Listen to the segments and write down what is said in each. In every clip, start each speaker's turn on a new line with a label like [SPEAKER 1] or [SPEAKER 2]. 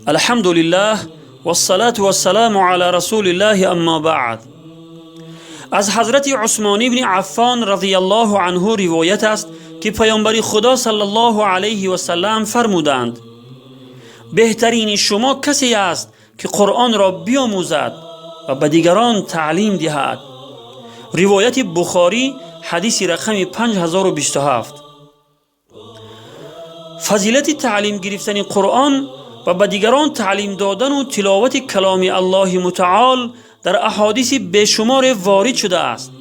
[SPEAKER 1] الحمد لله والصلاة والسلام على رسول الله اما بعد. از حضرت عثمان بن عفان رضی الله عنه روایت است که پیامبر خدا صلی الله علیه و سلم فرمودند: بهترین شما کسی است که قرآن را بیاموزد و به دیگران تعلیم دهد. روایت بخاری، حدیث رقم 5027. فضیلت تعلیم گرفتن قرآن و به دیگران تعلیم دادن و تلاوت کلام الله متعال در احادیث بیشمار وارد شده است،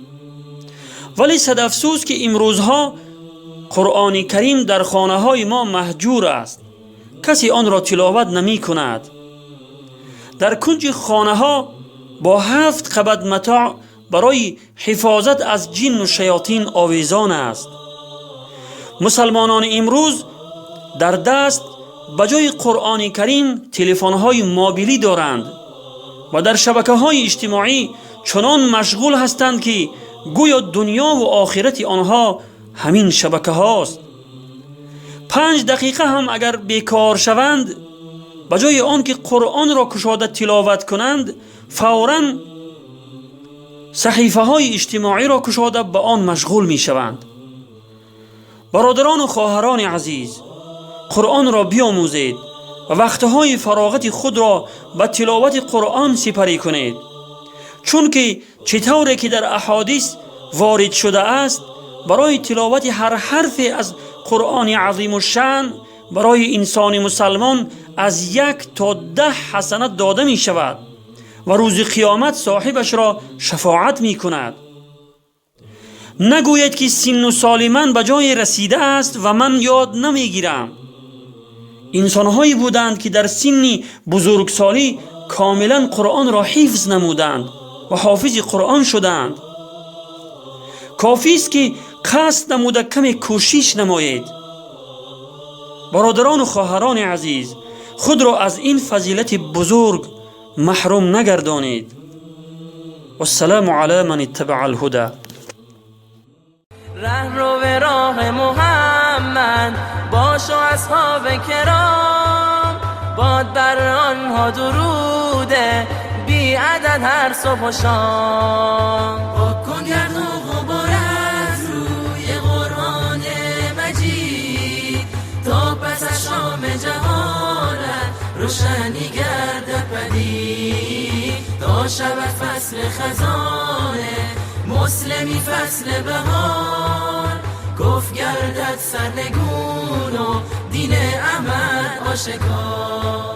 [SPEAKER 1] ولی صد افسوس که امروزها قرآن کریم در خانه های ما مهجور است. کسی آن را تلاوت نمی کند. در کنج خانه ها با 7 قبض متاع برای حفاظت از جن و شیاطین آویزان است. مسلمانان امروز در دست بجای قرآن کریم تلفن های موبیلی دارند و در شبکه های اجتماعی چنان مشغول هستند که گویا دنیا و آخرت آنها همین شبکه هاست. 5 دقیقه هم اگر بیکار شوند، بجای آن که قرآن را کشاده تلاوت کنند، فوراً صحیفه های اجتماعی را کشاده به آن مشغول می شوند. برادران و خواهران عزیز، قرآن را بیاموزید و وقتهای فراغت خود را به تلاوت قرآن سپری کنید، چون که چطوری که در احادیث وارد شده است، برای تلاوت هر حرف از قرآن عظیم الشأن برای انسان مسلمان از 1 تا 10 حسنات داده می شود و روز قیامت صاحبش را شفاعت می کند. نگوید که سن و سال من به جای رسیده است و من یاد نمی گیرم. انسانهایی بودند که در سن بزرگسالی کاملا قرآن را حفظ نمودند و حافظ قرآن شدند. کافی است که قصد نموده کمی کوشش نمایید. برادران و خواهران عزیز، خود را از این فضیلت بزرگ محروم نگردانید. والسلام علی من اتبع الهدى.
[SPEAKER 2] رهرو به راه محمد باش و اصحاب کرام، باد بر آنها دروده بی عدد هر صبح و شام. پاک کن گرد و غبار از روی قرآن مجید، تا پس از شام جهانت روشنی گردد پدید. تا شود فصل خزانه مسلمی فصل بهار، کف گردد سرنگون و دین احمد آشکار.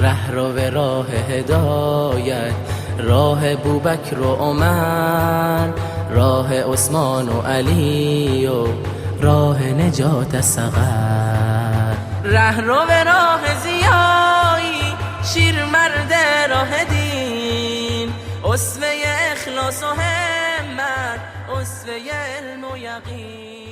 [SPEAKER 2] ره رو به راه هدایت، راه بوبکر و عمر، راه عثمان و علی و راه نجات صغر. ره رو به راه زیایی، شیر مرد راه دین، اسوه اخلاص و همت، اسوه علم و یقین.